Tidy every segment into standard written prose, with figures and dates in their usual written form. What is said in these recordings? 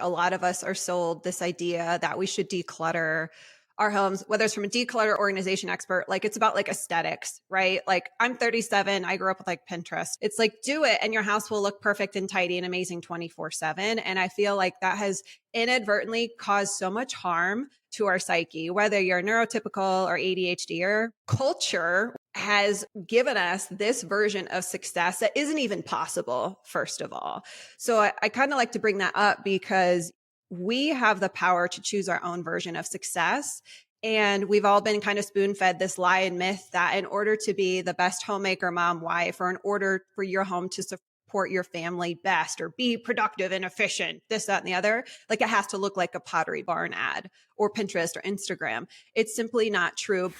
a lot of us are sold this idea that we should declutter our homes, whether it's from a declutter organization expert, like it's about like aesthetics, right? Like I'm 37. I grew up with like Pinterest. It's like, do it and your house will look perfect and tidy and amazing 24/7. And I feel like that has inadvertently caused so much harm to our psyche, whether you're neurotypical or ADHD or culture has given us this version of success that isn't even possible, first of all. So I kind of like to bring that up because we have the power to choose our own version of success. And we've all been kind of spoon fed this lie and myth that in order to be the best homemaker, mom, wife, or in order for your home to support your family best or be productive and efficient, this, that, and the other, like it has to look like a Pottery Barn ad or Pinterest or Instagram. It's simply not true.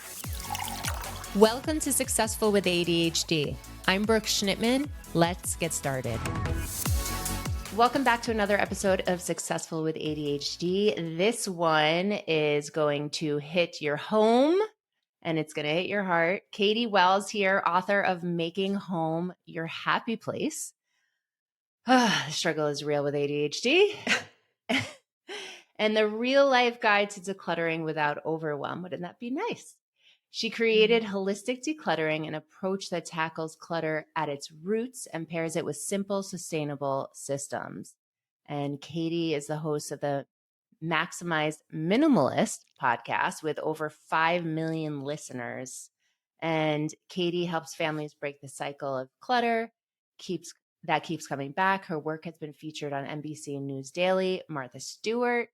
Welcome to Successful with ADHD. I'm Brooke Schnittman. Let's get started. Welcome back to another episode of Successful with ADHD. This one is going to hit your home and it's going to hit your heart. Katy Wells here, author of Making Home Your Happy Place. The struggle is real with ADHD. And the real life guide to decluttering without overwhelm. Wouldn't that be nice? She created Holistic Decluttering, an approach that tackles clutter at its roots and pairs it with simple, sustainable systems. And Katy is the host of the Maximized Minimalist podcast with over 5 million listeners. And Katy helps families break the cycle of clutter, keeps coming back. Her work has been featured on NBC News Daily, Martha Stewart,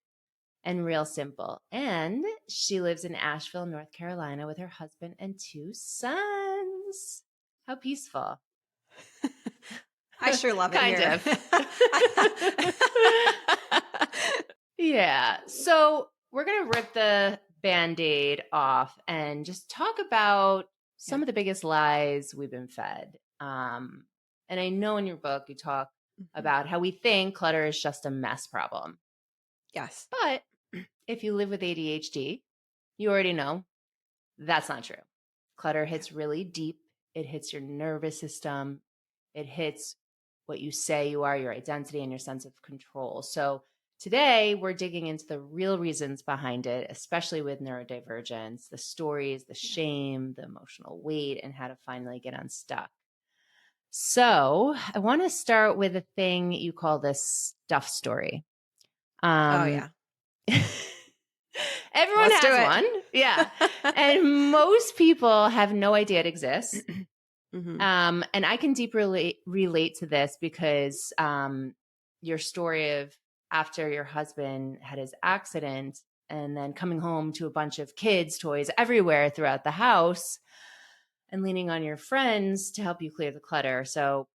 and Real Simple. And she lives in Asheville, North Carolina with her husband and 2 sons. How peaceful. I sure love it kind here. of. Yeah. So we're going to rip the Band-Aid off and just talk about some of the biggest lies we've been fed. And I know in your book you talk about how we think clutter is just a mess problem. Yes. But if you live with ADHD, you already know that's not true. Clutter hits really deep. It hits your nervous system. It hits what you say you are, your identity, and your sense of control. So today we're digging into the real reasons behind it, especially with neurodivergence, the stories, the shame, the emotional weight, and how to finally get unstuck. So I want to start with a thing you call this stuff story. Oh, yeah. Everyone Let's do has it. one. Yeah. And most people have no idea it exists. And I can deeply relate to this because your story of after your husband had his accident and then coming home to a bunch of kids' toys everywhere throughout the house and leaning on your friends to help you clear the clutter. So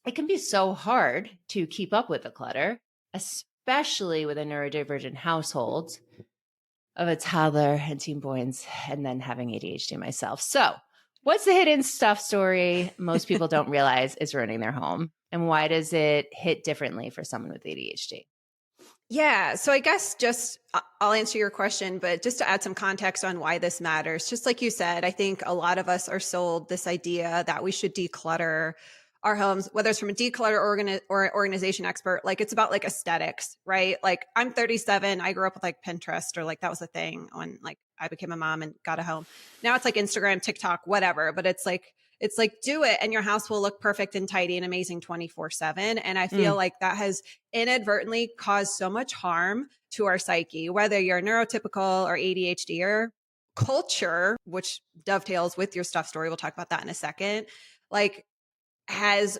it can be so hard to keep up with the clutter, especially with a neurodivergent household of a toddler and teen boys, and then having ADHD myself. So what's the hidden stuff story most people don't realize is ruining their home? And why does it hit differently for someone with ADHD? Yeah. So I guess I'll answer your question, but just to add some context on why this matters, just like you said, I think a lot of us are sold this idea that we should declutter our homes, whether it's from a declutter or organization expert, like it's about like aesthetics, right? Like I'm 37. I grew up with like Pinterest, or like that was a thing when like I became a mom and got a home. Now it's like Instagram, TikTok, whatever, but it's like, do it and your house will look perfect and tidy and amazing 24/7. And I feel like that has inadvertently caused so much harm to our psyche, whether you're neurotypical or ADHD or culture, which dovetails with your stuff story. We'll talk about that in a second. Like, has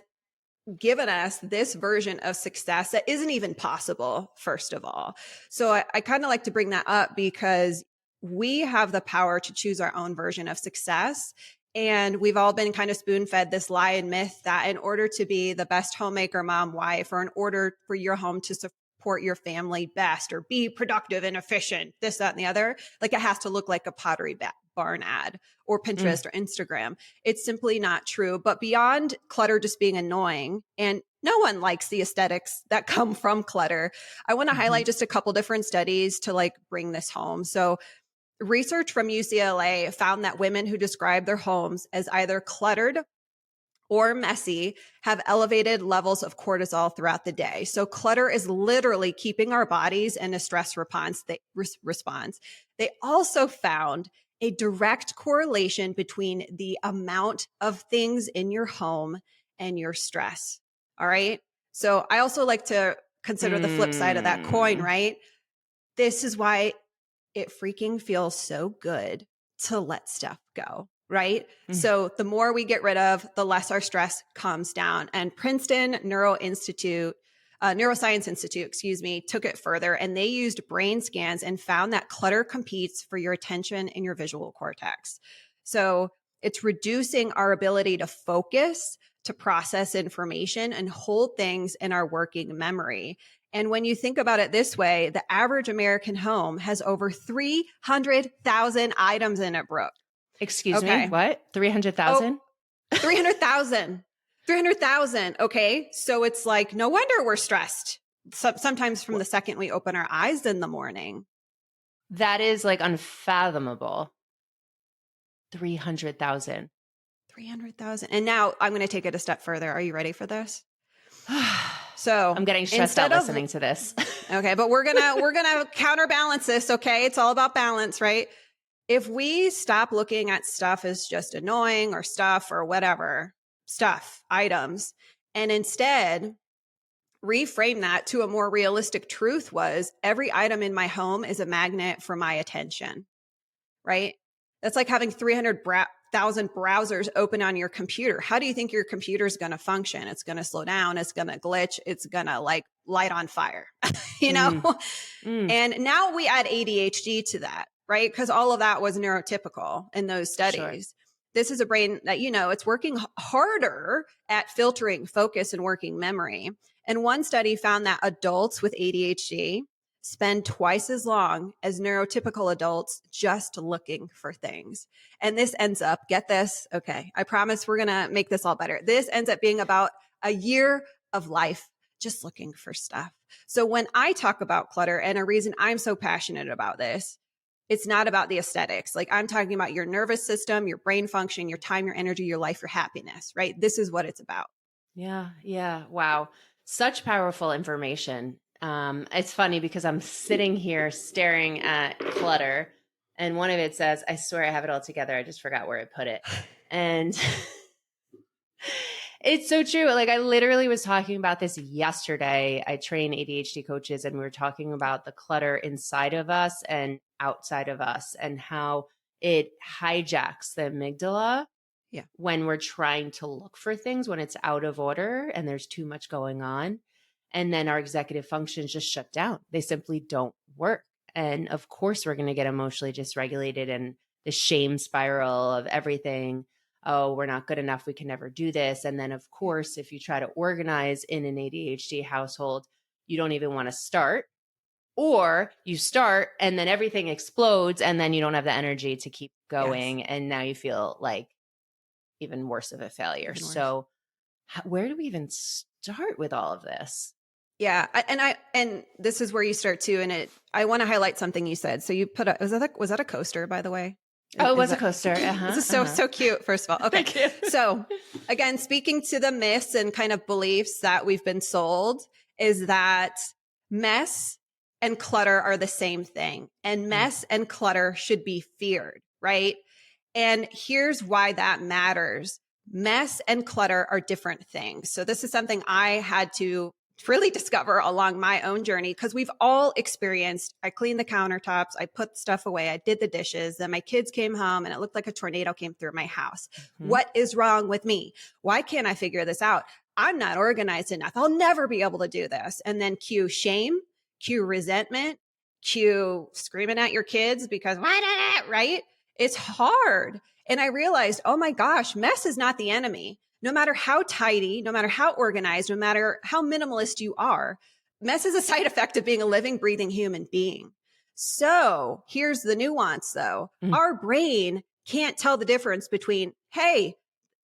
given us this version of success that isn't even possible, first of all. So I kind of like to bring that up because we have the power to choose our own version of success. And we've all been kind of spoon fed this lie and myth that in order to be the best homemaker, mom, wife, or in order for your home to support your family best or be productive and efficient, this, that, and the other, like it has to look like a Pottery Barn ad or Pinterest or Instagram. It's simply not true. But beyond clutter just being annoying, and no one likes the aesthetics that come from clutter, I want to highlight just a couple different studies to like bring this home. So research from UCLA found that women who describe their homes as either cluttered or messy have elevated levels of cortisol throughout the day. So clutter is literally keeping our bodies in a stress response. They also found a direct correlation between the amount of things in your home and your stress. All right. So I also like to consider the flip side of that coin, right? This is why it freaking feels so good to let stuff go. Right. So the more we get rid of, the less our stress comes down. And Princeton Neuroscience Institute, took it further, and they used brain scans and found that clutter competes for your attention and your visual cortex. So it's reducing our ability to focus, to process information, and hold things in our working memory. And when you think about it this way, the average American home has over 300,000 items in it, Brooke. Excuse me, what? 300,000? 300,000. 300,000. Okay. So it's like, no wonder we're stressed. Sometimes from the second we open our eyes in the morning. That is like unfathomable. 300,000. 300,000. And now I'm going to take it a step further. Are you ready for this? So I'm getting stressed out listening to this. Okay. But we're going to counterbalance this. Okay. It's all about balance, right? If we stop looking at stuff as just annoying or stuff or whatever, items, and instead reframe that to a more realistic truth was every item in my home is a magnet for my attention, right? That's like having 300,000 browsers open on your computer. How do you think your computer is going to function? It's going to slow down. It's going to glitch. It's going to like light on fire, And now we add ADHD to that. Right? Because all of that was neurotypical in those studies. Sure. This is a brain that, it's working harder at filtering focus and working memory. And one study found that adults with ADHD spend twice as long as neurotypical adults just looking for things. And this ends up, get this, okay, I promise we're going to make this all better. This ends up being about a year of life just looking for stuff. So when I talk about clutter, and a reason I'm so passionate about this, it's not about the aesthetics. Like I'm talking about your nervous system, your brain function, your time, your energy, your life, your happiness, right? This is what it's about. Yeah. Yeah. Wow. Such powerful information. It's funny because I'm sitting here staring at clutter, and one of it says, I swear I have it all together. I just forgot where I put it. And it's so true. Like I literally was talking about this yesterday. I train ADHD coaches, and we were talking about the clutter inside of us and outside of us and how it hijacks the amygdala when we're trying to look for things, when it's out of order and there's too much going on. And then our executive functions just shut down. They simply don't work. And of course, we're going to get emotionally dysregulated and the shame spiral of everything. Oh, we're not good enough. We can never do this. And then, of course, if you try to organize in an ADHD household, you don't even want to start, or you start and then everything explodes and then you don't have the energy to keep going. Yes. And now you feel like even worse of a failure. So where do we even start with all of this? Yeah. And this is where you start too. And I want to highlight something you said. So you put was that a coaster, by the way? Oh, it was a coaster. This is so cute, first of all. Okay. Thank you. So again, speaking to the myths and kind of beliefs that we've been sold is that mess and clutter are the same thing. And mess and clutter should be feared, right? And here's why that matters. Mess and clutter are different things. So this is something I had to really discover along my own journey, because we've all experienced, I cleaned the countertops, I put stuff away, I did the dishes, then my kids came home and it looked like a tornado came through my house. Mm-hmm. What is wrong with me? Why can't I figure this out? I'm not organized enough. I'll never be able to do this. And then cue shame, cue resentment, cue screaming at your kids because why did it, right? It's hard. And I realized, oh my gosh, mess is not the enemy. No matter how tidy, no matter how organized, no matter how minimalist you are, mess is a side effect of being a living, breathing human being. So here's the nuance though. Our brain can't tell the difference between, hey,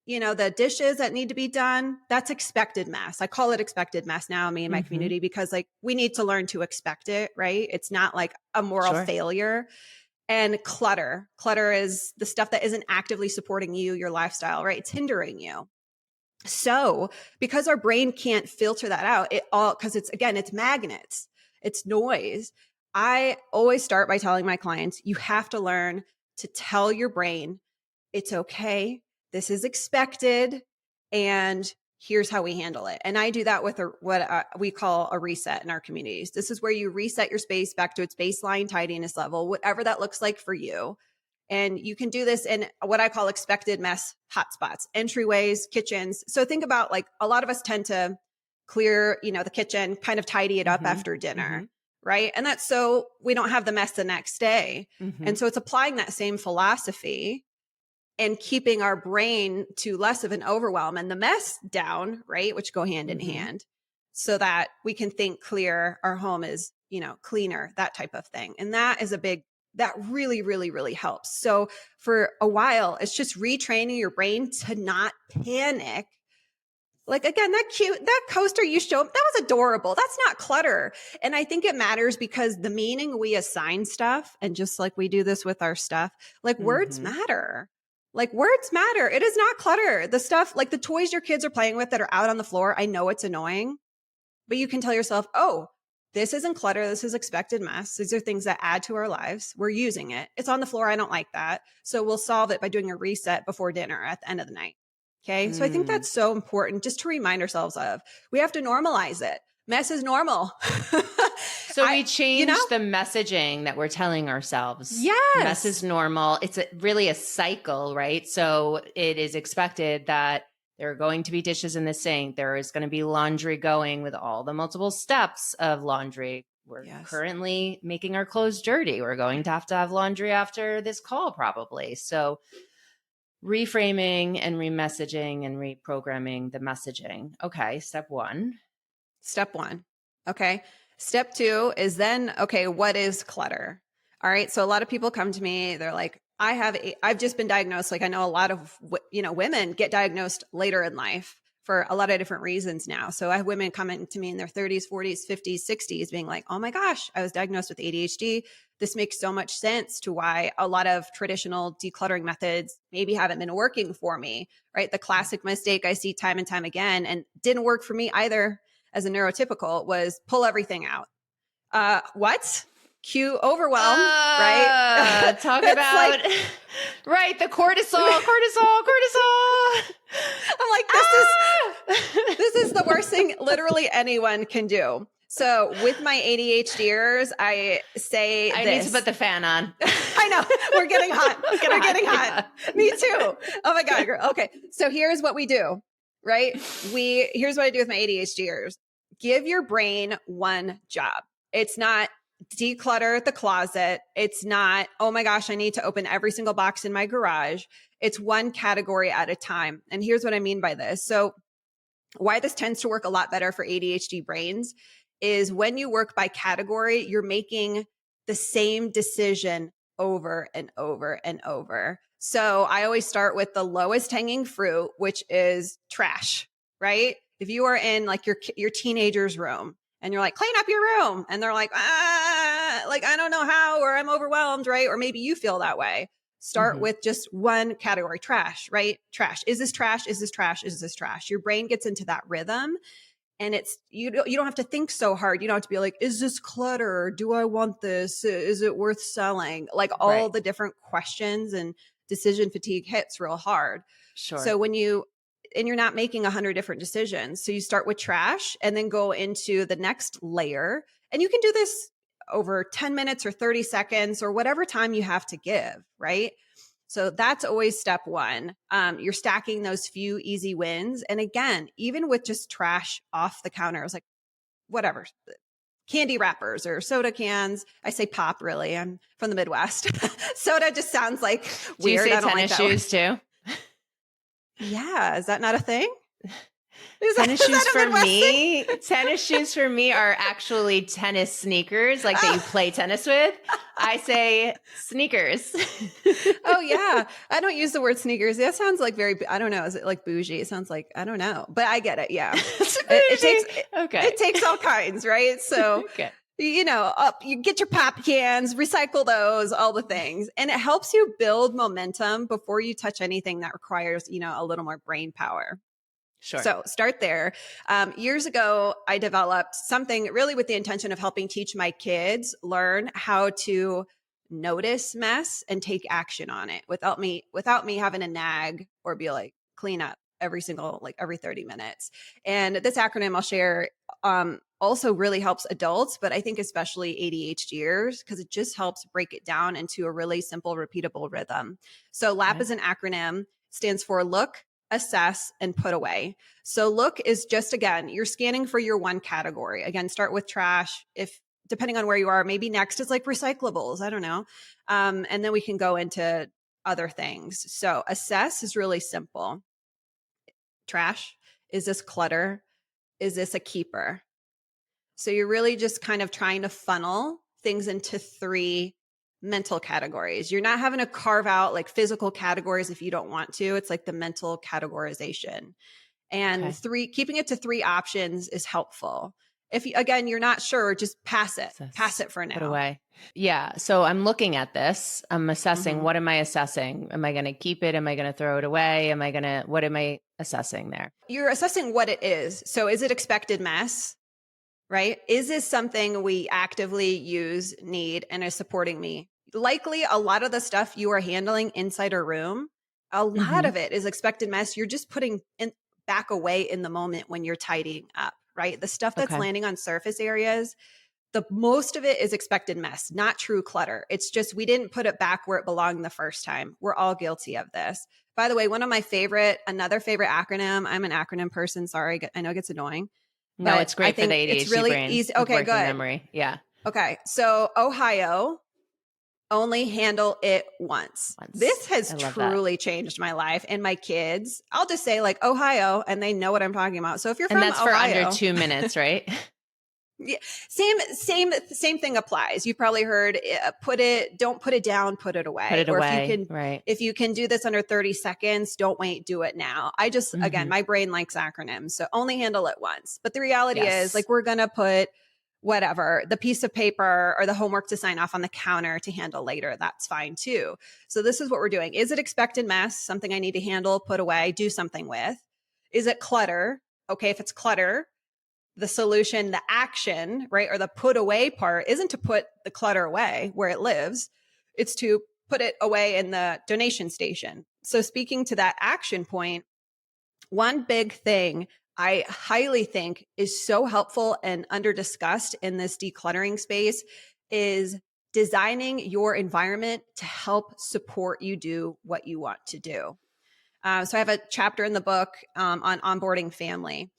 the dishes that need to be done, that's expected mess. I call it expected mess now, me and my community, because like we need to learn to expect it, right? It's not like a moral failure. And clutter is the stuff that isn't actively supporting you, your lifestyle, right? It's hindering you. So because our brain can't filter that out, because it's magnets, it's noise. I always start by telling my clients, you have to learn to tell your brain, it's okay, this is expected, and here's how we handle it. And I do that with what we call a reset in our communities. This is where you reset your space back to its baseline tidiness level, whatever that looks like for you. And you can do this in what I call expected mess hotspots, entryways, kitchens. So think about, like, a lot of us tend to clear, the kitchen, kind of tidy it up after dinner, right? And that's so we don't have the mess the next day. And so it's applying that same philosophy and keeping our brain to less of an overwhelm and the mess down, right? Which go hand in hand, so that we can think clear. Our home is, cleaner, that type of thing. And that is that really, really, really helps. So for a while, it's just retraining your brain to not panic. Like, again, that coaster you showed, that was adorable. That's not clutter. And I think it matters because the meaning we assign stuff, and just like we do this with our stuff, like words matter. Like, words matter. It is not clutter. The stuff, like the toys your kids are playing with that are out on the floor, I know it's annoying, but you can tell yourself, oh, this isn't clutter. This is expected mess. These are things that add to our lives. We're using it. It's on the floor. I don't like that. So we'll solve it by doing a reset before dinner at the end of the night. Okay. So I think that's so important just to remind ourselves of. We have to normalize it. Mess is normal. So we change the messaging that we're telling ourselves. Yes. Mess is normal. It's really a cycle, right? So it is expected that there are going to be dishes in the sink. There is going to be laundry going with all the multiple steps of laundry. We're currently making our clothes dirty. We're going to have laundry after this call probably. So reframing and remessaging and reprogramming the messaging. Okay, step one. Okay. Step two is then, okay, what is clutter? All right. So a lot of people come to me, they're like, I've just been diagnosed. Like, I know a lot of, women get diagnosed later in life for a lot of different reasons now. So I have women coming to me in their 30s, 40s, 50s, 60s being like, oh my gosh, I was diagnosed with ADHD. This makes so much sense to why a lot of traditional decluttering methods maybe haven't been working for me, right? The classic mistake I see time and time again, and didn't work for me either as a neurotypical, was pull everything out. What? Cue Overwhelm, right? Talk about, right, the cortisol. I'm like, this is the worst thing literally anyone can do. So with my ADHDers, I say I this. need to put the fan on. I know. We're getting hot. We're getting hot. Me too. Oh my God, girl. Okay. So here's what we do, right? Here's what I do with my ADHDers. Give your brain one job. It's not declutter the closet. It's not, oh my gosh, I need to open every single box in my garage. It's one category at a time. And here's what I mean by this. So why this tends to work a lot better for ADHD brains is when you work by category, you're making the same decision over and over and over. So I always start with the lowest hanging fruit, which is trash, right? If you are in like your teenager's room and you're like, clean up your room, and they're like, I don't know how, or I'm overwhelmed, right? Or maybe you feel that way. Start with just one category, trash, right? Trash. Is this trash? Is this trash? Is this trash? Your brain gets into that rhythm, and it's, you don't have to think so hard. You don't have to be like, is this clutter? Do I want this? Is it worth selling? Like all the different questions, and decision fatigue hits real hard. Sure. So you're not making 100 different decisions. So you start with trash and then go into the next layer. And you can do this over 10 minutes or 30 seconds or whatever time you have to give, right? So that's always step one. You're stacking those few easy wins. And again, even with just trash off the counter, I was like, whatever, candy wrappers or soda cans. I say pop, really. I'm from the Midwest. Soda just sounds like weird. Do you say I don't tennis like that shoes too? Yeah. Is that not a thing? Tennis shoes for me. Tennis shoes for me are actually tennis sneakers, like that you play tennis with. I say sneakers. Oh yeah, I don't use the word sneakers. That sounds like I don't know. Is it like bougie? It sounds like, I don't know, but I get it. Yeah, it takes all kinds, right? So. Okay. You get your pop cans, recycle those, all the things. And it helps you build momentum before you touch anything that requires, a little more brain power. Sure. So start there. Years ago, I developed something really with the intention of helping teach my kids learn how to notice mess and take action on it without me having to nag or be like, clean up every 30 minutes. And this acronym I'll share also really helps adults, but I think especially ADHDers, because it just helps break it down into a really simple, repeatable rhythm. So LAP is an acronym, stands for look, assess, and put away. So look is just, again, you're scanning for your one category. Again, start with trash. If depending on where you are, maybe next is like recyclables. I don't know. And then we can go into other things. So assess is really simple. Trash. Is this clutter? Is this a keeper? So you're really just kind of trying to funnel things into 3 mental categories. You're not having to carve out like physical categories if you don't want to. It's like the mental categorization. And keeping it to 3 options is helpful. If again, you're not sure, just pass it. Pass it for now. Put away. Yeah. So I'm looking at this. I'm assessing. What am I assessing? Am I going to keep it? Am I going to throw it away? What am I assessing there? You're assessing what it is. So is it expected mess? Right? Is this something we actively use, need, and is supporting me? Likely a lot of the stuff you are handling inside a room, a lot of it is expected mess. You're just putting back away in the moment when you're tidying up, right? The stuff that's landing on surface areas, the most of it is expected mess, not true clutter. It's just we didn't put it back where it belonged the first time. We're all guilty of this. By the way, another favorite acronym, I'm an acronym person. Sorry, I know it gets annoying. No, it's great for the ADHD it's really brain. easy. Okay, good. Memory. Yeah. Okay. So Ohio, only handle it once. This has truly changed my life and my kids. I'll just say like Ohio, and they know what I'm talking about. So if you're from Ohio, for under 2 minutes, right? Yeah, same thing applies. You probably heard don't put it down, put it away. Put it away. If you can do this under 30 seconds, don't wait, do it now. I just, again, my brain likes acronyms. So only handle it once. But the reality is like, we're going to put whatever, the piece of paper or the homework to sign off on the counter to handle later. That's fine too. So this is what we're doing. Is it expected mess? Something I need to handle, put away, do something with? Is it clutter? Okay. If it's clutter, the solution, the action, right? Or the put away part isn't to put the clutter away where it lives. It's to put it away in the donation station. So speaking to that action point, one big thing I highly think is so helpful and under discussed in this decluttering space is designing your environment to help support you do what you want to do. So I have a chapter in the book on onboarding family.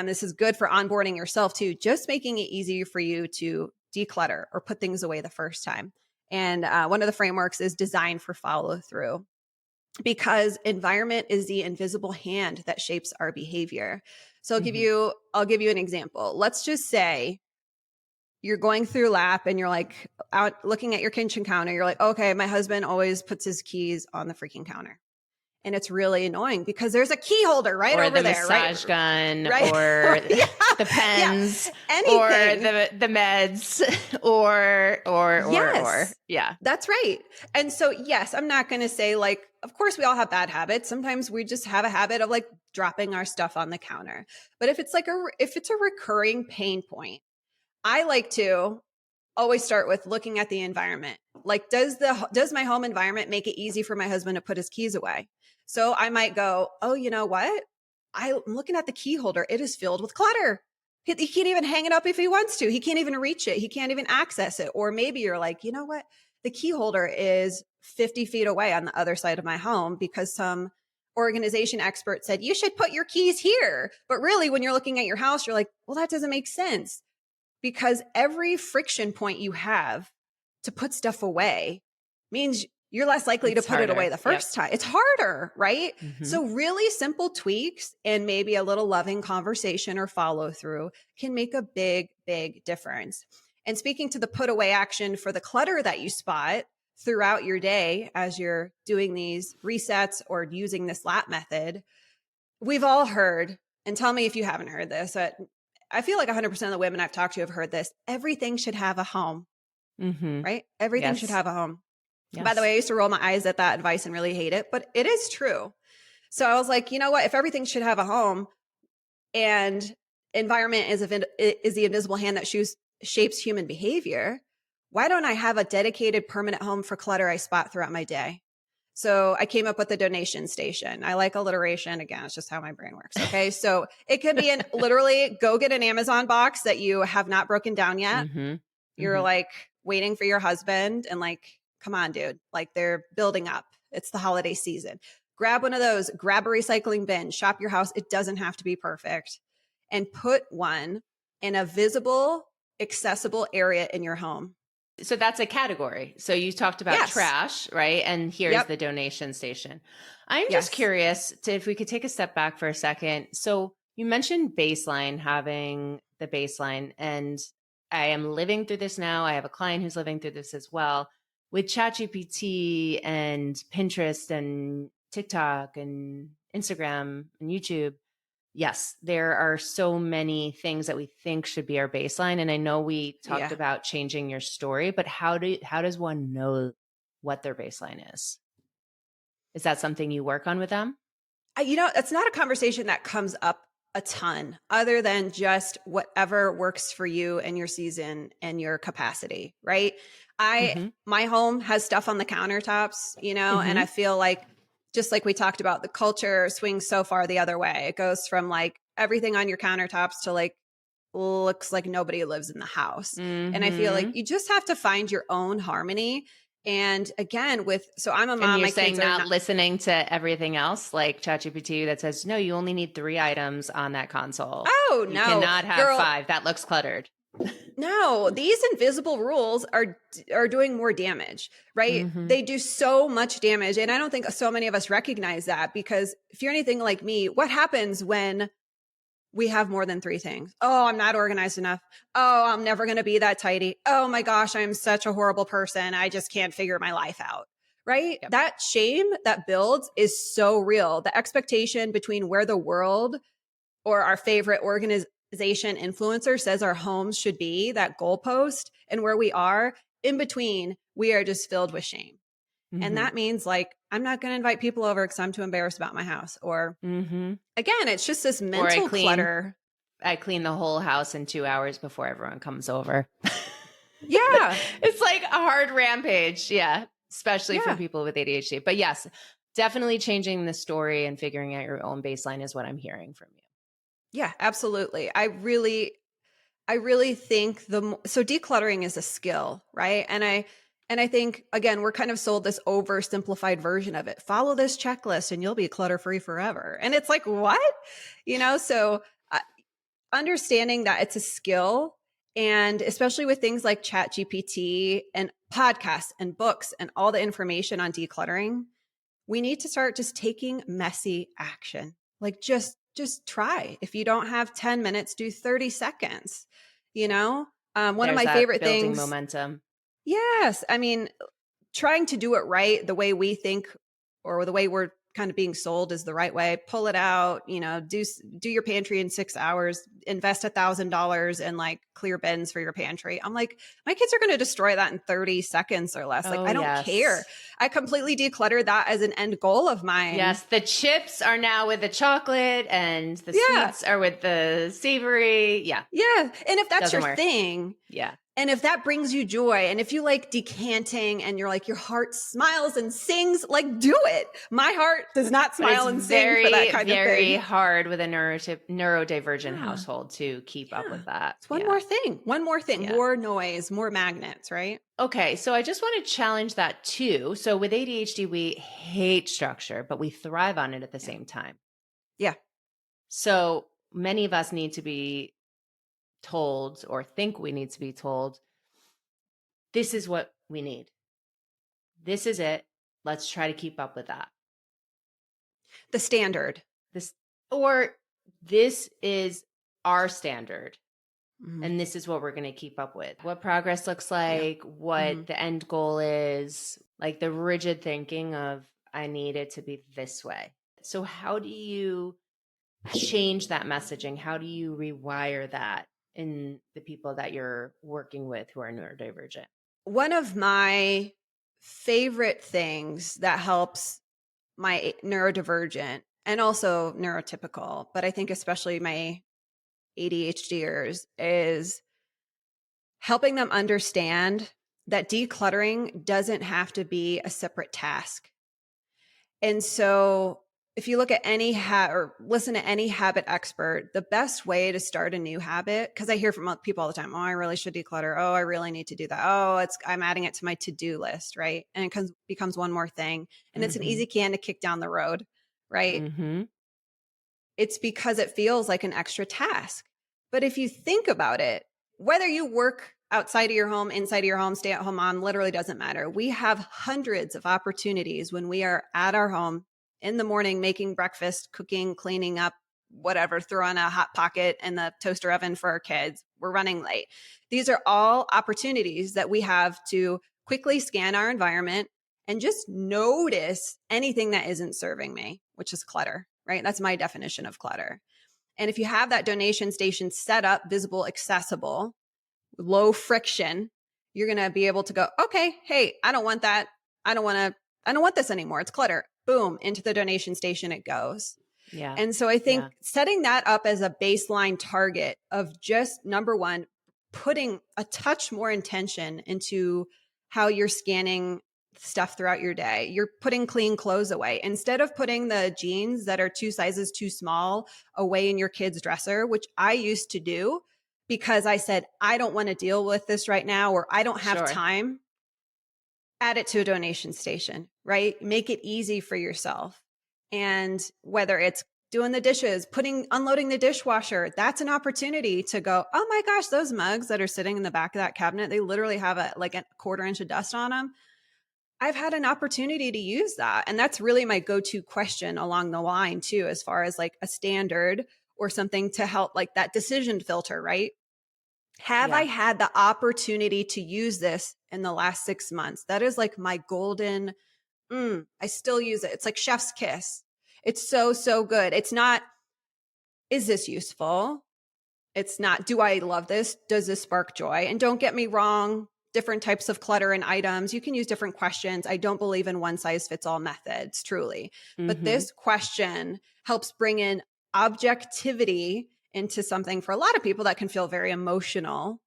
This is good for onboarding yourself too, just making it easier for you to declutter or put things away the first time. And one of the frameworks is design for follow through, because environment is the invisible hand that shapes our behavior. So I'll give you an example. Let's just say you're going through LAP and you're like out looking at your kitchen counter. You're like, okay, my husband always puts his keys on the freaking counter. And it's really annoying because there's a key holder right over there, right? Or the massage gun, or the pens, or the meds, or that's right. And so, yes, I'm not going to say like, of course we all have bad habits. Sometimes we just have a habit of like dropping our stuff on the counter. But if it's like if it's a recurring pain point, I like to always start with looking at the environment. Like, does my home environment make it easy for my husband to put his keys away? So I might go, oh, you know what? I'm looking at the key holder. It is filled with clutter. He can't even hang it up if he wants to. He can't even reach it. He can't even access it. Or maybe you're like, you know what? The key holder is 50 feet away on the other side of my home because some organization expert said, you should put your keys here. But really, when you're looking at your house, you're like, well, that doesn't make sense, because every friction point you have to put stuff away means you're less likely to put it away the first time. It's harder, right? So really simple tweaks and maybe a little loving conversation or follow through can make a big, big difference. And speaking to the put away action for the clutter that you spot throughout your day as you're doing these resets or using this LAP method, we've all heard, and tell me if you haven't heard this, I feel like 100% of the women I've talked to have heard this. Everything should have a home, right? Everything should have a home. Yes. By the way, I used to roll my eyes at that advice and really hate it, but it is true. So I was like, you know what? If everything should have a home, and environment is the invisible hand that shapes human behavior, why don't I have a dedicated permanent home for clutter I spot throughout my day? So I came up with a donation station. I like alliteration. Again, it's just how my brain works. Okay. So it could be literally go get an Amazon box that you have not broken down yet. Mm-hmm. You're Mm-hmm. like waiting for your husband and like, come on, dude. Like they're building up. It's the holiday season. Grab one of those, grab a recycling bin, shop your house. It doesn't have to be perfect. And put one in a visible, accessible area in your home. So that's a category. So you talked about trash, right? And here's the donation station. I'm just curious if we could take a step back for a second. So you mentioned baseline, having the baseline, and I am living through this now. I have a client who's living through this as well. With ChatGPT and Pinterest and TikTok and Instagram and YouTube, yes, there are so many things that we think should be our baseline. And I know we talked about changing your story, but how does one know what their baseline is? Is that something you work on with them? It's not a conversation that comes up a ton other than just whatever works for you and your season and your capacity, right? My home has stuff on the countertops, and I feel like, just like we talked about, the culture swings so far the other way. It goes from like everything on your countertops to like, looks like nobody lives in the house. And I feel like you just have to find your own harmony. And again, so I'm a mom. And you're my saying kids are not listening to everything else, like ChatGPT that says, no, you only need 3 items on that console. Oh, you no. cannot have 5. That looks cluttered. No, these invisible rules are doing more damage, right? They do so much damage. And I don't think so many of us recognize that, because if you're anything like me, what happens when we have more than 3 things? Oh, I'm not organized enough. Oh, I'm never going to be that tidy. Oh my gosh, I'm such a horrible person. I just can't figure my life out, right? Yep. That shame that builds is so real. The expectation between where the world or our favorite organization influencer says our homes should be, that goalpost, and where we are in between, we are just filled with shame. And that means like, I'm not going to invite people over because I'm too embarrassed about my house. Or again, it's just this mental clutter. I clean the whole house in 2 hours before everyone comes over. Yeah. It's like a hard rampage. Yeah. Especially for people with ADHD. But yes, definitely changing the story and figuring out your own baseline is what I'm hearing from you. Yeah, absolutely. I really think so decluttering is a skill, right? And I think, again, we're kind of sold this oversimplified version of it. Follow this checklist and you'll be clutter-free forever. And it's like, what? So understanding that it's a skill, and especially with things like ChatGPT and podcasts and books and all the information on decluttering, we need to start just taking messy action. Like just try. If you don't have 10 minutes, do 30 seconds. One of my favorite things. Building momentum. Yes. I mean, trying to do it right, the way we think or the way we're kind of being sold is the right way. Pull it out, do your pantry in 6 hours, invest $1,000 in like clear bins for your pantry. I'm like, my kids are going to destroy that in 30 seconds or less. Like, I don't care. I completely decluttered that as an end goal of mine. Yes. The chips are now with the chocolate and the sweets are with the savory. Yeah. Yeah. And if that's your thing. Yeah. And if that brings you joy, and if you like decanting and you're like, your heart smiles and sings, like, do it. My heart does not smile and sing for that kind of thing. Very hard with a neurodivergent household to keep up with that. It's one more thing, more noise, more magnets, right? Okay. So I just want to challenge that too. So with ADHD, we hate structure, but we thrive on it at the same time. Yeah. So many of us need to be told, or think we need to be told, this is what we need. This is it. Let's try to keep up with that. The standard. This is our standard. And this is what we're going to keep up with. What progress looks like, what the end goal is, like the rigid thinking of, I need it to be this way. So how do you change that messaging? How do you rewire that in the people that you're working with who are neurodivergent? One of my favorite things that helps my neurodivergent and also neurotypical, but I think especially my ADHDers, is helping them understand that decluttering doesn't have to be a separate task. And so if you look at any or listen to any habit expert, the best way to start a new habit, because I hear from people all the time, oh, I really should declutter. Oh, I really need to do that. Oh, I'm adding it to my to-do list, right? And it becomes one more thing. And it's an easy can to kick down the road, right? It's because it feels like an extra task. But if you think about it, whether you work outside of your home, inside of your home, stay at home mom, literally doesn't matter. We have hundreds of opportunities when we are at our home in the morning, making breakfast, cooking, cleaning up, whatever, throw on a hot pocket in the toaster oven for our kids. We're running late. These are all opportunities that we have to quickly scan our environment and just notice anything that isn't serving me, which is clutter, right? That's my definition of clutter. And if you have that donation station set up, visible, accessible, low friction, you're going to be able to go, okay, hey, I don't want that. I don't want this anymore. It's clutter. Boom, into the donation station it goes. Yeah. And so I think setting that up as a baseline target of just, number one, putting a touch more intention into how you're scanning stuff throughout your day. You're putting clean clothes away. Instead of putting the jeans that are 2 sizes too small away in your kid's dresser, which I used to do because I said, I don't want to deal with this right now, or I don't have time, add it to a donation station, right? Make it easy for yourself. And whether it's doing the dishes, unloading the dishwasher, that's an opportunity to go, oh my gosh, those mugs that are sitting in the back of that cabinet, they literally have a 1/4 inch of dust on them. I've had an opportunity to use that. And that's really my go-to question along the line too, as far as like a standard or something to help like that decision filter, right? Have I had the opportunity to use this in the last 6 months? That is like my golden, I still use it. It's like chef's kiss. It's so, so good. It's not, is this useful? It's not, do I love this? Does this spark joy? And don't get me wrong, different types of clutter and items, you can use different questions. I don't believe in one size fits all methods, truly. But this question helps bring in objectivity into something for a lot of people that can feel very emotional,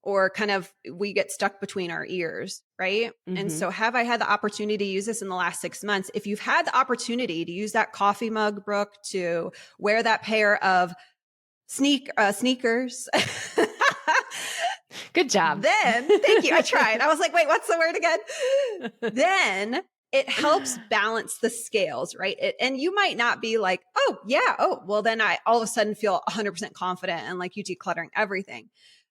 or kind of we get stuck between our ears, right? And so have I had the opportunity to use this in the last 6 months? If you've had the opportunity to use that coffee mug, Brooke, to wear that pair of sneakers. Good job. Then, thank you. I tried. I was like, wait, what's the word again? Then it helps balance the scales, right? And you might not be like, oh yeah, well then I all of a sudden feel 100% confident and like you decluttering everything.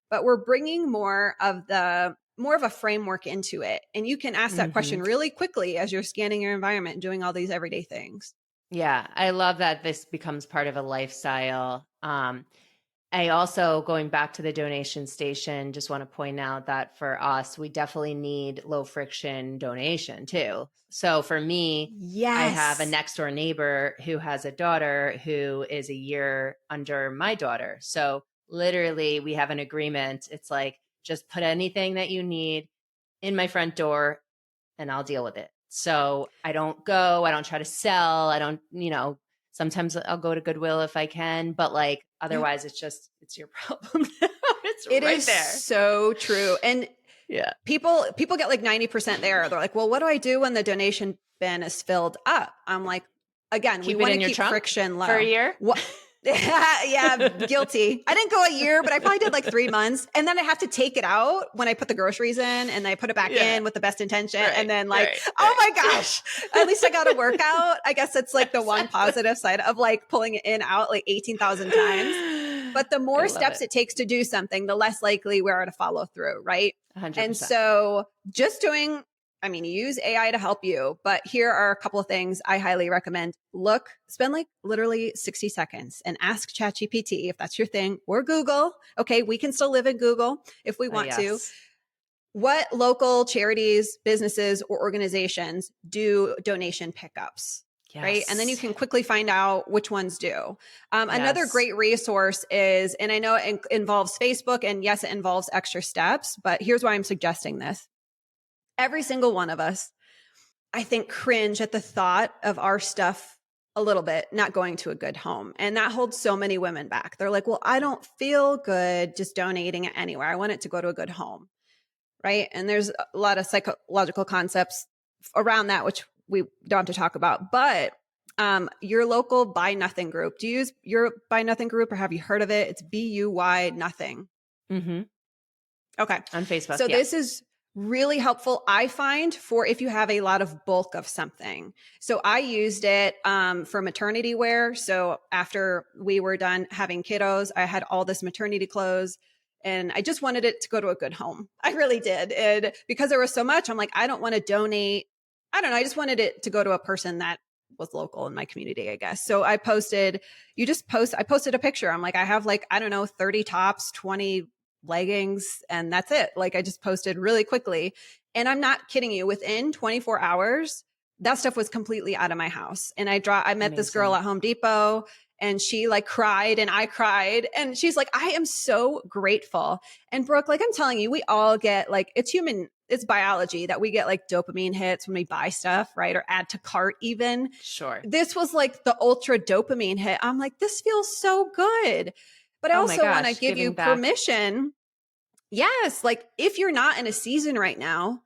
But we're bringing more of a framework into it. And you can ask that question really quickly as you're scanning your environment and doing all these everyday things. Yeah, I love that this becomes part of a lifestyle. I also, going back to the donation station, just want to point out that for us, we definitely need low friction donation too. So for me, I have a next door neighbor who has a daughter who is a year under my daughter. So literally we have an agreement. It's like, just put anything that you need in my front door and I'll deal with it. So I don't try to sell. I don't, sometimes I'll go to Goodwill if I can, but like otherwise it's your problem. It right is there. So true. And people get like 90% there. They're like, well, what do I do when the donation bin is filled up? I'm like, again, we want to keep friction low. For a year? Yeah, guilty. I didn't go a year, but I probably did like 3 months. And then I have to take it out when I put the groceries in, and I put it back in with the best intention. And then oh my gosh, at least I got a workout. I guess it's like the one positive side of like pulling it in out like 18,000 times. But the more steps it takes to do something, the less likely we are to follow through, right? 100%. And so just use AI to help you, but here are a couple of things I highly recommend. Spend like literally 60 seconds and ask ChatGPT if that's your thing, or Google. Okay, we can still live in Google if we want to. What local charities, businesses, or organizations do donation pickups? Right. And then you can quickly find out which ones do. Another great resource is, and I know it involves Facebook, and yes, it involves extra steps, but here's why I'm suggesting this. Every single one of us, I think, cringe at the thought of our stuff a little bit not going to a good home. And that holds so many women back. They're like, well, I don't feel good just donating it anywhere. I want it to go to a good home. Right. And there's a lot of psychological concepts around that, which we don't have to talk about. But your local Buy Nothing group, do you use your Buy Nothing group, or have you heard of it? It's BUY Nothing. Mm-hmm. Okay. On Facebook. So this is really helpful, I find, for if you have a lot of bulk of something. So I used it for maternity wear. So after we were done having kiddos, I had all this maternity clothes. And I just wanted it to go to a good home. I really did. And because there was so much, I'm like, I don't want to donate. I don't know. I just wanted it to go to a person that was local in my community, I guess. So I posted a picture. I'm like, I have like, I don't know, 30 tops, 20 leggings, and that's it. Like I just posted really quickly. And I'm not kidding you. Within 24 hours, that stuff was completely out of my house. And I met this girl at Home Depot, and she like cried and I cried. And she's like, I am so grateful. And Brooke, like I'm telling you, we all get like, it's human, it's biology that we get like dopamine hits when we buy stuff, right? Or add to cart even. Sure. This was like the ultra dopamine hit. I'm like, this feels so good. But I also want to give you permission. Yes. Like if you're not in a season right now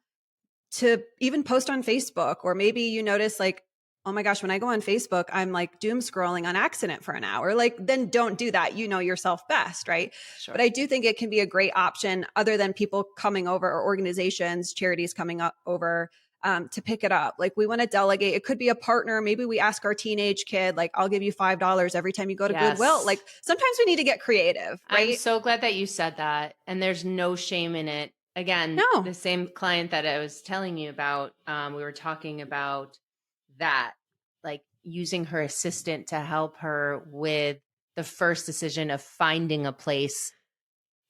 to even post on Facebook, or maybe you notice like, oh my gosh, when I go on Facebook, I'm like doom scrolling on accident for an hour. Like, then don't do that. You know yourself best, right? Sure. But I do think it can be a great option other than people coming over, or organizations, charities coming over to pick it up. Like we want to delegate. It could be a partner. Maybe we ask our teenage kid, like, I'll give you $5 every time you go to Goodwill. Like sometimes we need to get creative, right? I'm so glad that you said that. And there's no shame in it. Again, the same client that I was telling you about, we were talking about that, like using her assistant to help her with the first decision of finding a place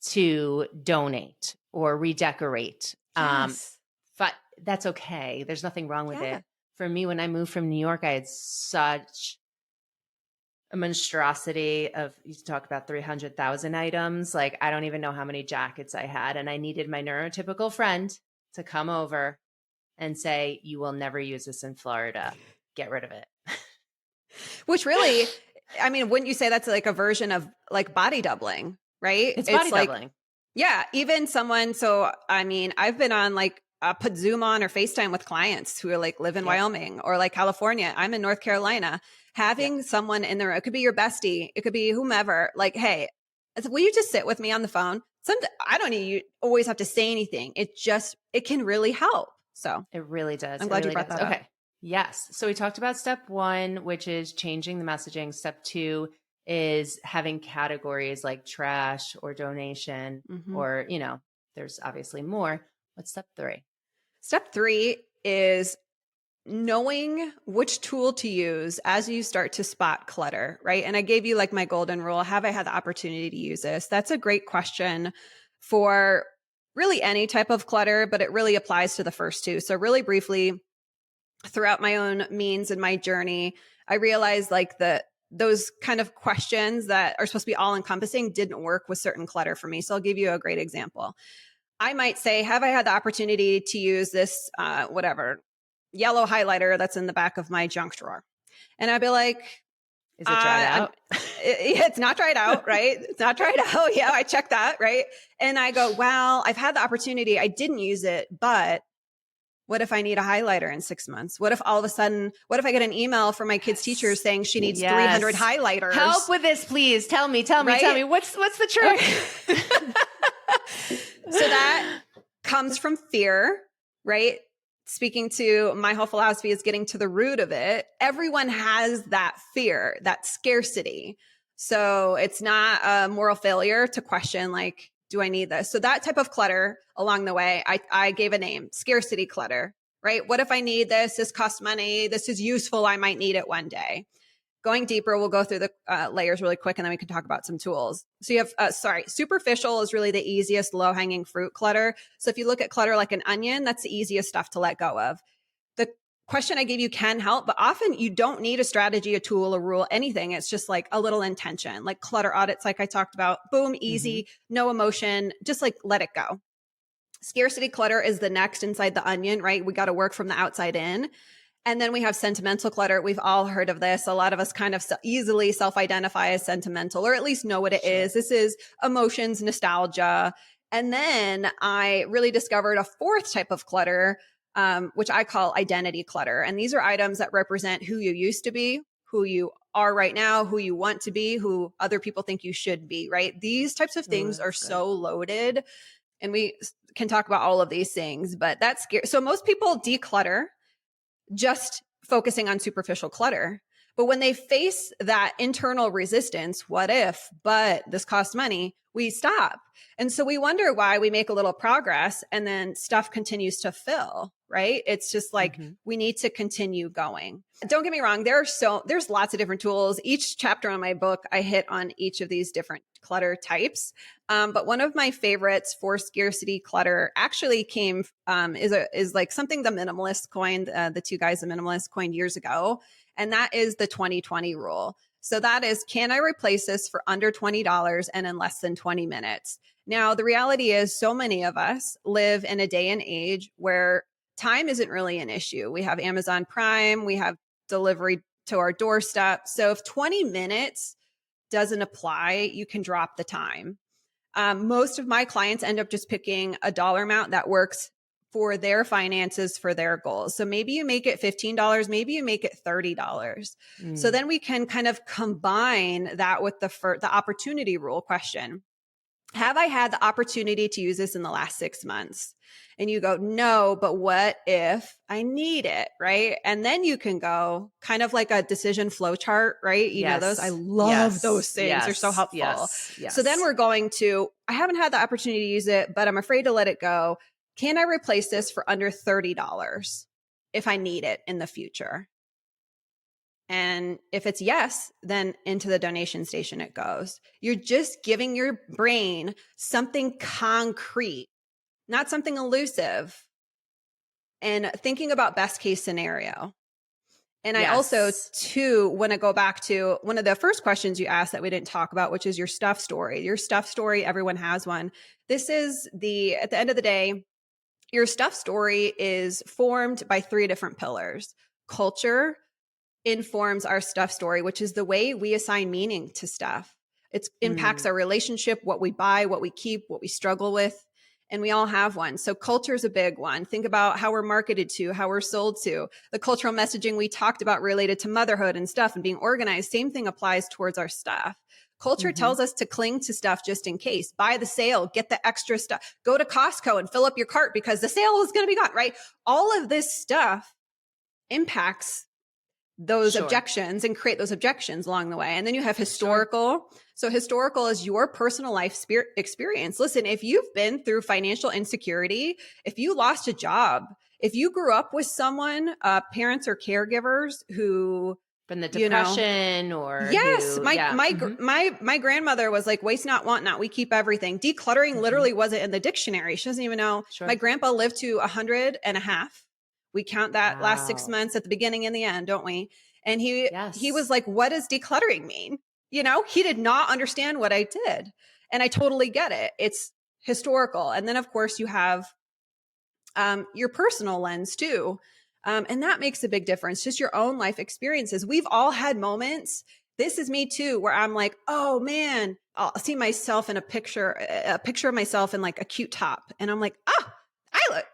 to donate or redecorate. Yes. But that's okay. There's nothing wrong with it. For me, when I moved from New York, I had such a monstrosity of, you talk about 300,000 items. Like, I don't even know how many jackets I had. And I needed my neurotypical friend to come over and say, you will never use this in Florida. Get rid of it. Which really, I mean, wouldn't you say that's like a version of like body doubling, right? It's body like, doubling. Yeah. Even someone, so I mean, I've been on like, put Zoom on or FaceTime with clients who are like live in Wyoming or like California. I'm in North Carolina. Having someone in there, it could be your bestie, it could be whomever, like, hey, will you just sit with me on the phone? I don't need you always have to say anything. It can really help. So it really does. I'm glad you brought that up. Okay. Yes. So we talked about step 1, which is changing the messaging. Step 2 is having categories like trash or donation, or, you know, there's obviously more. What's step 3? Step 3 is knowing which tool to use as you start to spot clutter, right? And I gave you like my golden rule. Have I had the opportunity to use this? That's a great question for really any type of clutter, but it really applies to the first two. So really briefly, throughout my own means and my journey, I realized like those kind of questions that are supposed to be all encompassing didn't work with certain clutter for me. So I'll give you a great example. I might say, have I had the opportunity to use this, yellow highlighter that's in the back of my junk drawer? And I'd be like, is it dried out? It's not dried out, right? It's not dried out. Yeah, I checked that, right? And I go, well, I've had the opportunity. I didn't use it, but what if I need a highlighter in 6 months? What if all of a sudden, what if I get an email from my kid's teacher saying she needs 300 highlighters? Help with this, please. Tell me. What's the trick? So that comes from fear, right? Speaking to my whole philosophy is getting to the root of it. Everyone has that fear, that scarcity. So it's not a moral failure to question, like, do I need this? So that type of clutter along the way, I gave a name, scarcity clutter, right? What if I need this? This costs money. This is useful. I might need it one day. Going deeper, we'll go through the layers really quick, and then we can talk about some tools. So you have, superficial is really the easiest low-hanging fruit clutter. So if you look at clutter like an onion, that's the easiest stuff to let go of. The question I gave you can help, but often you don't need a strategy, a tool, a rule, anything. It's just like a little intention, like clutter audits, like I talked about. Boom, easy, no emotion, just like let it go. Scarcity clutter is the next inside the onion, right? We got to work from the outside in. And then we have sentimental clutter. We've all heard of this. A lot of us kind of easily self-identify as sentimental, or at least know what it is. This is emotions, nostalgia. And then I really discovered a fourth type of clutter, which I call identity clutter. And these are items that represent who you used to be, who you are right now, who you want to be, who other people think you should be, right? These types of things are so loaded. And we can talk about all of these things, but that's scary. So most people declutter just focusing on superficial clutter. But when they face that internal resistance, what if, but this costs money, we stop. And so we wonder why we make a little progress and then stuff continues to fill, right? It's just like, we need to continue going. Don't get me wrong. There's lots of different tools. Each chapter on my book, I hit on each of these different clutter types. But one of my favorites for scarcity clutter actually is like something the minimalists coined, the two guys, the minimalists coined years ago. And that is the 20/20 rule. So that is, can I replace this for under $20 and in less than 20 minutes? Now, the reality is so many of us live in a day and age where time isn't really an issue. We have Amazon Prime, we have delivery to our doorstep. So if 20 minutes doesn't apply, you can drop the time. Most of my clients end up just picking a dollar amount that works for their finances, for their goals. So maybe you make it $15, maybe you make it $30. So then we can kind of combine that with the opportunity rule question. Have I had the opportunity to use this in the last 6 months? And you go, no, but what if I need it, right? And then you can go kind of like a decision flow chart, right? You know those? I love those things. They're so helpful. So then we're going to, I haven't had the opportunity to use it, but I'm afraid to let it go. Can I replace this for under $30 if I need it in the future? And if it's yes, then into the donation station it goes. You're just giving your brain something concrete, not something elusive, and thinking about best case scenario. And I also, too, want to go back to one of the first questions you asked that we didn't talk about, which is your stuff story. Your stuff story, everyone has one. This is at the end of the day, your stuff story is formed by 3 different pillars. Culture informs our stuff story, which is the way we assign meaning to stuff. It impacts our relationship, what we buy, what we keep, what we struggle with. And we all have one. So culture is a big one. Think about how we're marketed to, how we're sold to. The cultural messaging we talked about related to motherhood and stuff and being organized, same thing applies towards our stuff. Culture tells us to cling to stuff just in case. Buy the sale, get the extra stuff. Go to Costco and fill up your cart because the sale is going to be gone, right? All of this stuff impacts those objections and create those objections along the way. And then you have historical. So historical is your personal life experience. Listen, if you've been through financial insecurity, if you lost a job, if you grew up with someone, parents or caregivers who from the depression or my grandmother was like, waste not, want not. We keep everything. Decluttering literally wasn't in the dictionary. She doesn't even know. My grandpa lived to 100 and a half. We count that last 6 months at the beginning and the end, don't we? And he was like, what does decluttering mean? You know, he did not understand what I did. And I totally get it. It's historical. And then of course you have your personal lens too. And that makes a big difference. Just your own life experiences. We've all had moments. This is me too, where I'm like, oh man, I'll see myself in a picture of myself in like a cute top. And I'm like,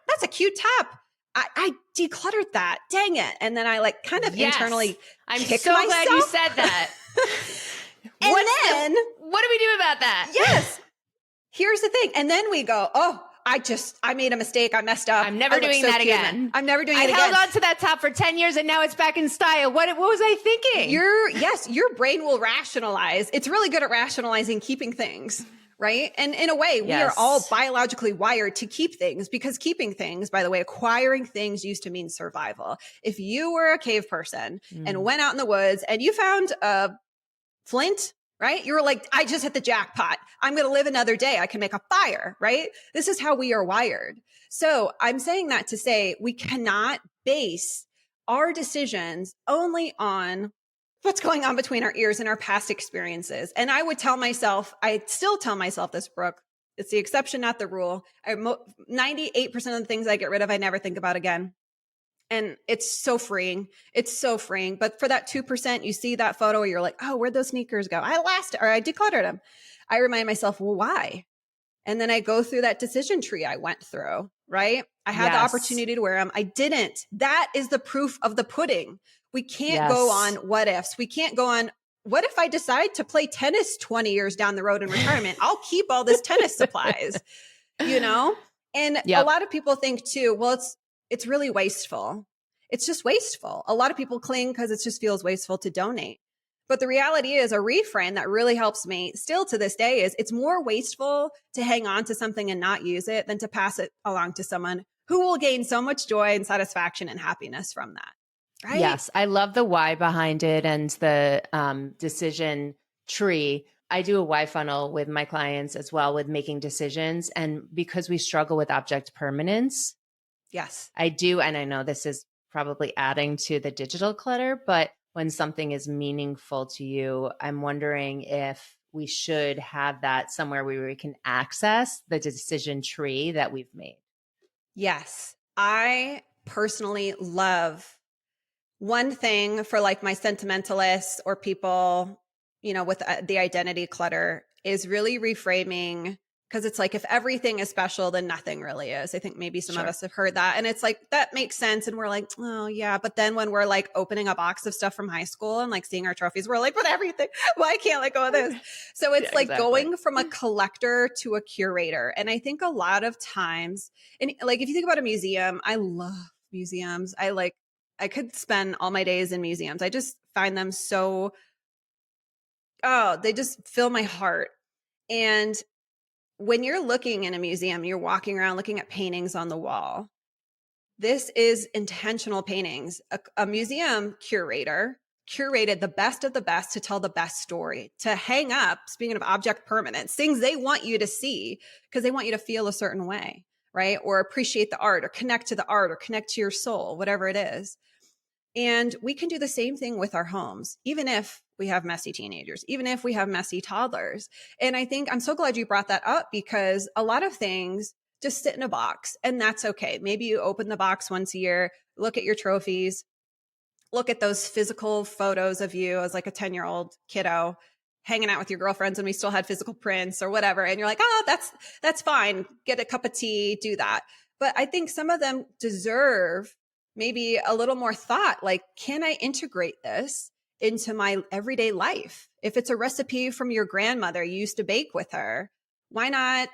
that's a cute top. I decluttered that. Dang it. And then I like kind of internally I'm kick so myself. glad you said that. And then what do we do about that? Yes. Here's the thing. And then we go, I made a mistake. I messed up. I'm never doing that again. I'm never doing it again. I held on to that top for 10 years and now it's back in style. What was I thinking? Your brain will rationalize. It's really good at rationalizing keeping things, right? And in a way, we are all biologically wired to keep things because keeping things, by the way, acquiring things used to mean survival. If you were a cave person and went out in the woods and you found a flint, right? You were like, I just hit the jackpot. I'm going to live another day. I can make a fire, right? This is how we are wired. So I'm saying that to say we cannot base our decisions only on what's going on between our ears and our past experiences. And I still tell myself this, Brooke, it's the exception, not the rule. 98% of the things I get rid of, I never think about again. And it's so freeing. It's so freeing. But for that 2%, you see that photo, you're like, oh, where'd those sneakers go? I decluttered them. I remind myself, well, why? And then I go through that decision tree I went through, right? I had the opportunity to wear them. I didn't. That is the proof of the pudding. We can't go on what ifs. We can't go on, what if I decide to play tennis 20 years down the road in retirement? I'll keep all this tennis supplies, you know? And a lot of people think too, well, it's really wasteful. It's just wasteful. A lot of people cling because it just feels wasteful to donate. But the reality is, a reframe that really helps me still to this day is it's more wasteful to hang on to something and not use it than to pass it along to someone who will gain so much joy and satisfaction and happiness from that. Right? Yes. I love the why behind it and the decision tree. I do a why funnel with my clients as well with making decisions. And because we struggle with object permanence, yes, I do. And I know this is probably adding to the digital clutter, but when something is meaningful to you, I'm wondering if we should have that somewhere where we can access the decision tree that we've made. Yes. I personally love one thing for like my sentimentalists or people, you know, with the identity clutter is really reframing. Because it's like, if everything is special, then nothing really is. I think maybe some of us have heard that. And it's like, that makes sense. And we're like, oh, yeah. But then when we're like opening a box of stuff from high school and like seeing our trophies, we're like, but everything, why can't I let go of this? So it's going from a collector to a curator. And I think a lot of times, and like, if you think about a museum, I love museums. I could spend all my days in museums. I just find them so, they just fill my heart. And when you're looking in a museum, you're walking around looking at paintings on the wall. This is intentional paintings. A museum curator curated the best of the best to tell the best story, to hang up, speaking of object permanence, things they want you to see because they want you to feel a certain way, right? Or appreciate the art or connect to the art or connect to your soul, whatever it is. And we can do the same thing with our homes, even if we have messy teenagers, even if we have messy toddlers. And I think I'm so glad you brought that up because a lot of things just sit in a box and that's okay. Maybe you open the box once a year, look at your trophies, look at those physical photos of you as like a 10-year-old kiddo hanging out with your girlfriends when we still had physical prints or whatever. And you're like, oh, that's fine. Get a cup of tea, do that. But I think some of them deserve maybe a little more thought, like, can I integrate this into my everyday life? If it's a recipe from your grandmother, you used to bake with her, why not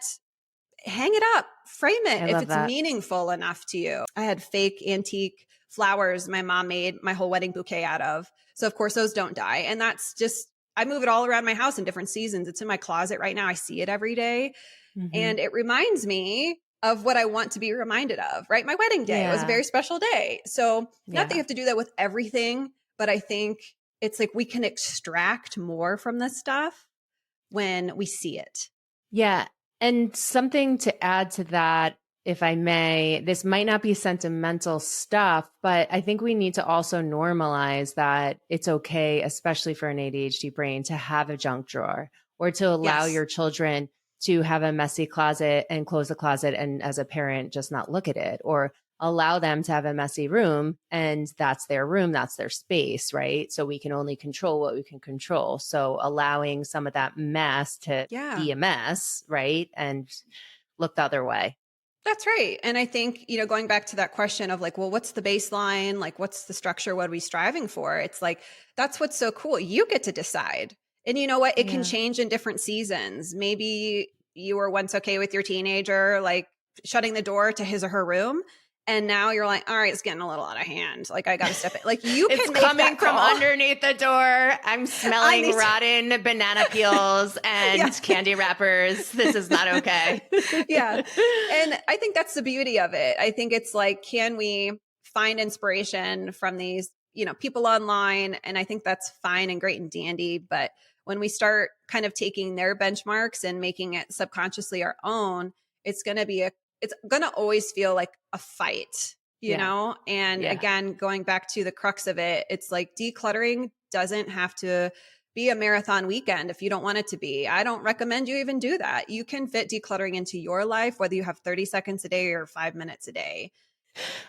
hang it up, frame it if it's meaningful enough to you? I had fake antique flowers my mom made my whole wedding bouquet out of. So of course those don't die. And that's just, I move it all around my house in different seasons. It's in my closet right now. I see it every day. Mm-hmm. And it reminds me of what I want to be reminded of, right? My wedding day was a very special day. So not that you have to do that with everything, but I think it's like we can extract more from this stuff when we see it. Yeah. And something to add to that, if I may, this might not be sentimental stuff, but I think we need to also normalize that it's okay, especially for an ADHD brain, to have a junk drawer or to allow your children to have a messy closet and close the closet and as a parent just not look at it, or allow them to have a messy room and that's their room, that's their space, right? So we can only control what we can control. So allowing some of that mess to be a mess, right? And look the other way. That's right. And I think, you know, going back to that question of like, well, what's the baseline? Like, what's the structure? What are we striving for? It's like, that's what's so cool. You get to decide. And you know what? It can change in different seasons. Maybe you were once okay with your teenager, like shutting the door to his or her room. And now you're like, all right, it's getting a little out of hand. Like, I got to step in. Like, you can make coming that from underneath the door. I'm smelling rotten banana peels and candy wrappers. This is not okay. Yeah. And I think that's the beauty of it. I think it's like, can we find inspiration from these, you know, people online? And I think that's fine and great and dandy. But when we start kind of taking their benchmarks and making it subconsciously our own, it's going to always feel like a fight, you know? And again, going back to the crux of it, it's like decluttering doesn't have to be a marathon weekend if you don't want it to be. I don't recommend you even do that. You can fit decluttering into your life, whether you have 30 seconds a day or 5 minutes a day.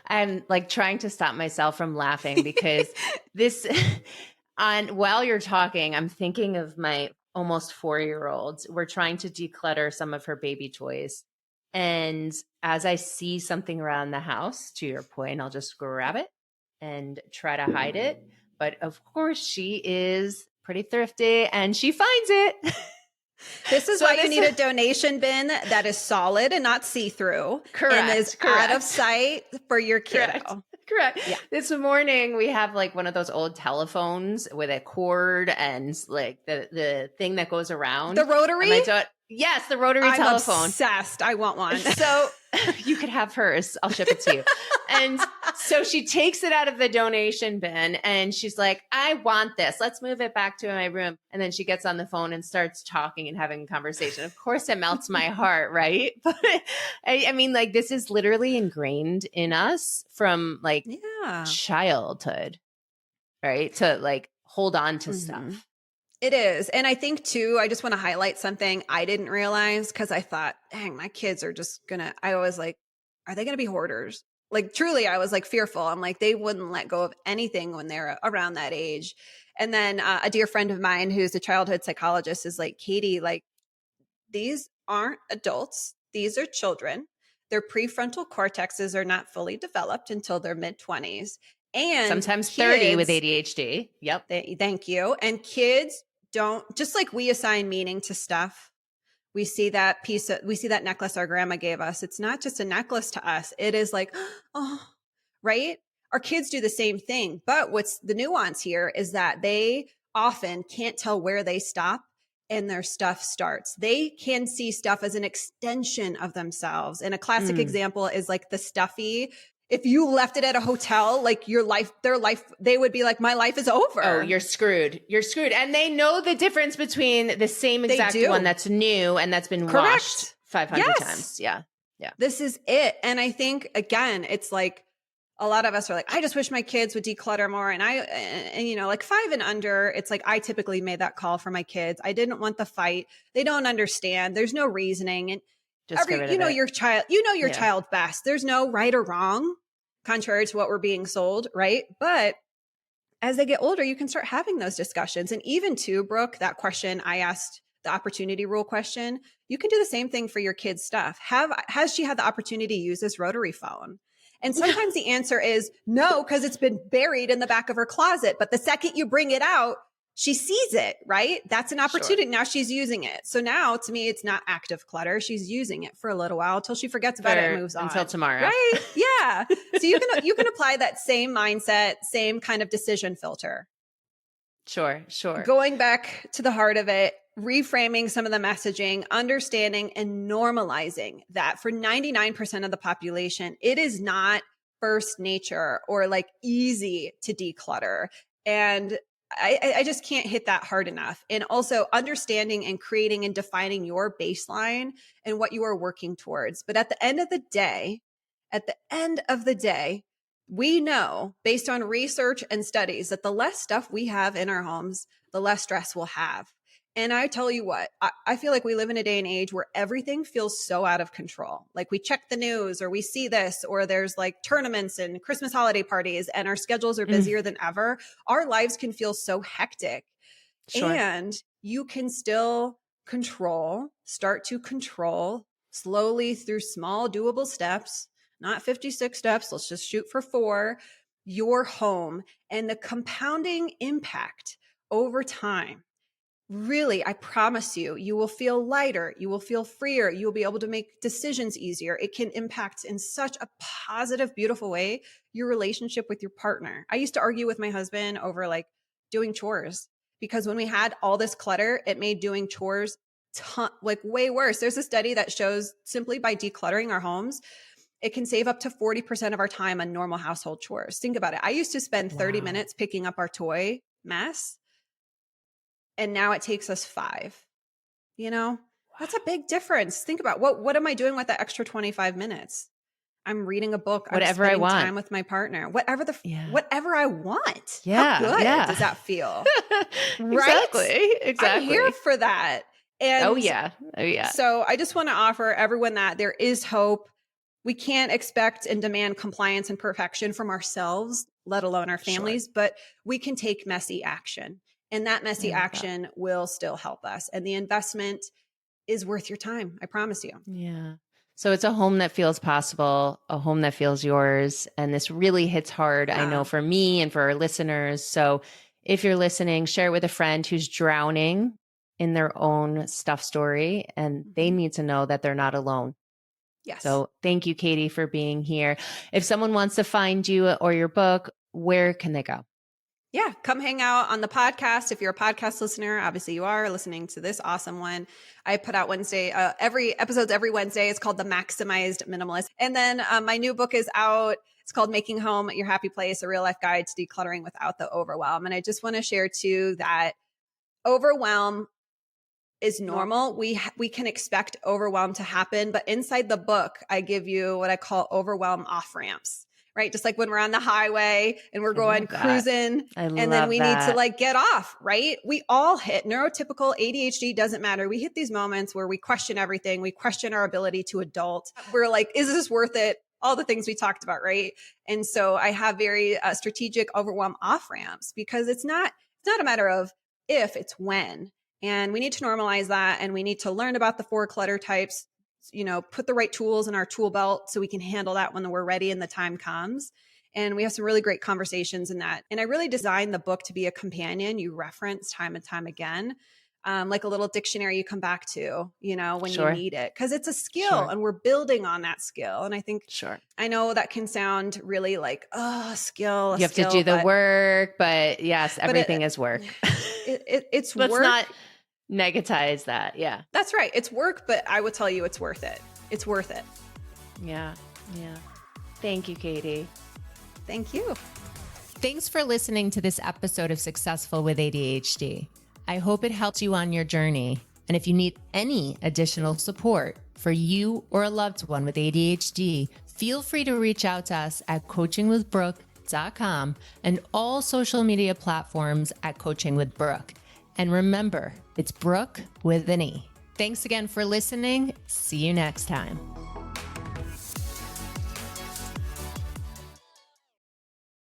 I'm like trying to stop myself from laughing because this while you're talking, I'm thinking of my almost 4-year-old. We're trying to declutter some of her baby toys. And as I see something around the house, to your point, I'll just grab it and try to hide it. But of course, she is pretty thrifty and she finds it. This is why you need a donation bin that is solid and not see-through. Correct. And is out of sight for your kiddo. Correct. Yeah. This morning we have like one of those old telephones with a cord and like the thing that goes around. The rotary? Yes, the rotary telephone. I'm obsessed. I want one. So you could have hers. I'll ship it to you. And so she takes it out of the donation bin and she's like, I want this. Let's move it back to my room. And then she gets on the phone and starts talking and having a conversation. Of course, it melts my heart, right? But I mean, like, this is literally ingrained in us from like childhood, right? To like hold on to stuff. It is. And I think too, I just want to highlight something I didn't realize because I thought, dang, my kids are just I was like, are they going to be hoarders? Like truly, I was like fearful. I'm like, they wouldn't let go of anything when they're around that age. And then a dear friend of mine who's a childhood psychologist is like, Katy, like these aren't adults. These are children. Their prefrontal cortexes are not fully developed until their mid-20s. And sometimes 30 with ADHD. Yep. Thank you. And kids don't, just like we assign meaning to stuff. We see that necklace our grandma gave us. It's not just a necklace to us. It is like, oh, right? Our kids do the same thing. But what's the nuance here is that they often can't tell where they stop and their stuff starts. They can see stuff as an extension of themselves. And a classic example is like the stuffy. If you left it at a hotel, like their life, they would be like, my life is over. Oh, you're screwed. You're screwed. And they know the difference between the same exact one that's new and that's been washed 500 times. Yeah. Yeah. This is it. And I think, again, it's like a lot of us are like, I just wish my kids would declutter more. And you know, like 5 and under, it's like, I typically made that call for my kids. I didn't want the fight. They don't understand. There's no reasoning. And your child best. There's no right or wrong, contrary to what we're being sold, right? But as they get older, you can start having those discussions. And even too, Brooke, that question I asked, the opportunity rule question, you can do the same thing for your kids' stuff. Has she had the opportunity to use this rotary phone? And sometimes the answer is no, because it's been buried in the back of her closet. But the second you bring it out, she sees it, right? That's an opportunity. Sure. Now she's using it. So now to me, it's not active clutter. She's using it for a little while until she forgets about it and moves on. Until tomorrow. Right? Yeah. So you can apply that same mindset, same kind of decision filter. Sure. Going back to the heart of it, reframing some of the messaging, understanding and normalizing that for 99% of the population, it is not first nature or like easy to declutter. And I just can't hit that hard enough. And also understanding and creating and defining your baseline and what you are working towards. But at the end of the day, we know based on research and studies that the less stuff we have in our homes, the less stress we'll have. And I tell you what, I feel like we live in a day and age where everything feels so out of control. Like we check the news or we see this, or there's like tournaments and Christmas holiday parties and our schedules are busier than ever. Our lives can feel so hectic. Sure. And you can still start to control slowly through small doable steps, not 56 steps. Let's just shoot for 4, your home and the compounding impact over time. Really, I promise you, you will feel lighter. You will feel freer. You will be able to make decisions easier. It can impact in such a positive, beautiful way your relationship with your partner. I used to argue with my husband over like doing chores because when we had all this clutter, it made doing chores like way worse. There's a study that shows simply by decluttering our homes, it can save up to 40% of our time on normal household chores. Think about it. I used to spend 30 minutes picking up our toy mess. And now it takes us 5, that's a big difference. Think about what am I doing with the extra 25 minutes? I'm reading a book. Whatever I want. Time with my partner. Whatever I want. Yeah. How good does that feel? Right? Exactly. I'm here for that. And Oh yeah. So I just want to offer everyone that there is hope. we can't expect and demand compliance and perfection from ourselves, let alone our families, but we can take messy action. And that messy action will still help us. And the investment is worth your time. I promise you. Yeah. So it's a home that feels possible, a home that feels yours. And this really hits hard, I know, for me and for our listeners. So if you're listening, share it with a friend who's drowning in their own stuff story, and they need to know that they're not alone. Yes. So thank you, Katy, for being here. If someone wants to find you or your book, where can they go? Yeah, come hang out on the podcast. If you're a podcast listener, obviously you are listening to this awesome one. I put out every Wednesday. It's called the Maximized Minimalist. And then my new book is out. It's called Making Home Your Happy Place, a real life guide to decluttering without the overwhelm. And I just want to share too that overwhelm is normal. We can expect overwhelm to happen, but inside the book, I give you what I call overwhelm off ramps. Right? Just like when we're on the highway and we're going cruising and then we need to like get off, right? We all hit neurotypical ADHD, doesn't matter. We hit these moments where we question everything. We question our ability to adult. We're like, is this worth it? All the things we talked about, right? And so I have very strategic overwhelm off ramps because it's not a matter of if, it's when. And we need to normalize that. And we need to learn about the 4 clutter types, put the right tools in our tool belt so we can handle that when we're ready and the time comes. And we have some really great conversations in that. And I really designed the book to be a companion you reference time and time again, like a little dictionary you come back to, when you need it, because it's a skill and we're building on that skill. And I think, I know that can sound really like, skill. You have to do the work, but yes, everything is work. It's Let's work. not negatize that. Yeah. That's right. It's work, but I would tell you it's worth it. It's worth it. Yeah. Yeah. Thank you, Katy. Thank you. Thanks for listening to this episode of Successful with ADHD. I hope it helped you on your journey. And if you need any additional support for you or a loved one with ADHD, feel free to reach out to us at coachingwithbrooke.com and all social media platforms at Coaching with Brooke. And remember, it's Brooke with an E. Thanks again for listening. See you next time.